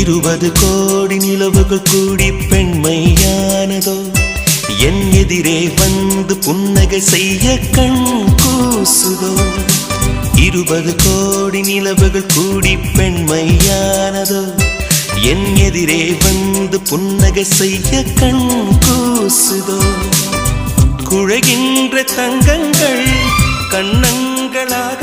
20 கோடி நிலவுகள் கூடி பெண்மையானதோ என் எதிரே வந்து புன்னகை செய்ய கண் கூசுதோ 20 கோடி நிலவுகள் கூடி பெண்மையானதோ என் எதிரே வந்து புன்னகை செய்ய கண் கூசுதோ குழைகின்ற தங்கங்கள் கண்ணங்களாக